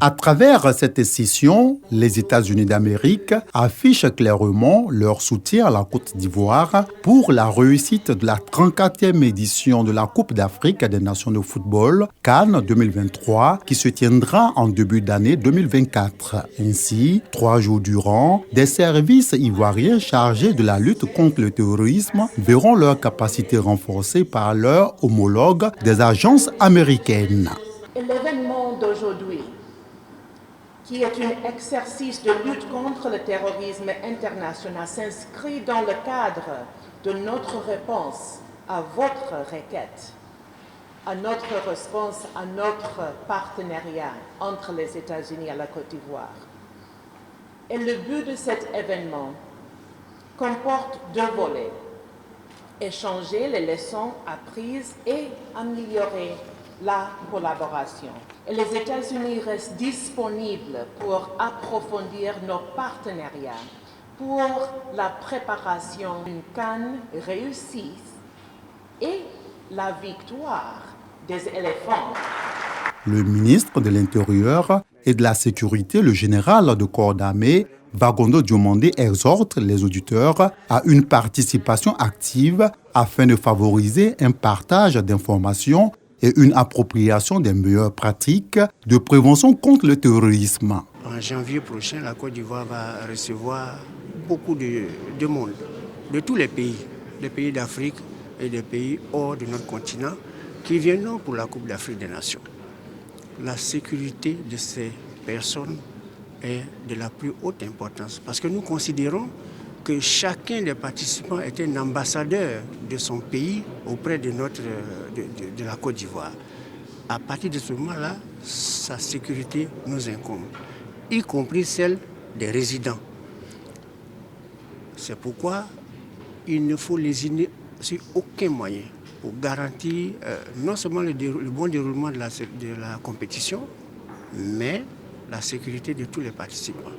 À travers cette session, les États-Unis d'Amérique affichent clairement leur soutien à la Côte d'Ivoire pour la réussite de la 34e édition de la Coupe d'Afrique des Nations de football CAN 2023 qui se tiendra en début d'année 2024. Ainsi, 3 jours durant, des services ivoiriens chargés de la lutte contre le terrorisme verront leurs capacités renforcées par leurs homologues des agences américaines. Et l'événement d'aujourd'hui, qui est un exercice de lutte contre le terrorisme international, s'inscrit dans le cadre de notre réponse à votre requête, à notre réponse à notre partenariat entre les États-Unis et la Côte d'Ivoire. Et le but de cet événement comporte 2 volets: échanger les leçons apprises et améliorer la collaboration. Et les États-Unis restent disponibles pour approfondir nos partenariats pour la préparation d'une CAN réussie et la victoire des éléphants. Le ministre de l'Intérieur et de la Sécurité, le général de corps d'armée, Bagondo Diomandé, exhorte les auditeurs à une participation active afin de favoriser un partage d'informations et une appropriation des meilleures pratiques de prévention contre le terrorisme. En janvier prochain, la Côte d'Ivoire va recevoir beaucoup de monde, de tous les pays d'Afrique et des pays hors de notre continent qui viendront pour la Coupe d'Afrique des Nations. La sécurité de ces personnes est de la plus haute importance parce que nous considérons que chacun des participants est un ambassadeur de son pays auprès de la Côte d'Ivoire. À partir de ce moment-là, sa sécurité nous incombe, y compris celle des résidents. C'est pourquoi il ne faut lésiner sur aucun moyen pour garantir non seulement le bon déroulement de la compétition, mais la sécurité de tous les participants.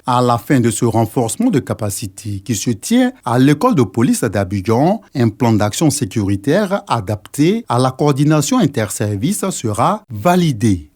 À la fin de ce renforcement de capacité qui se tient à l'école de police d'Abidjan, un plan d'action sécuritaire adapté à la coordination interservices sera validé.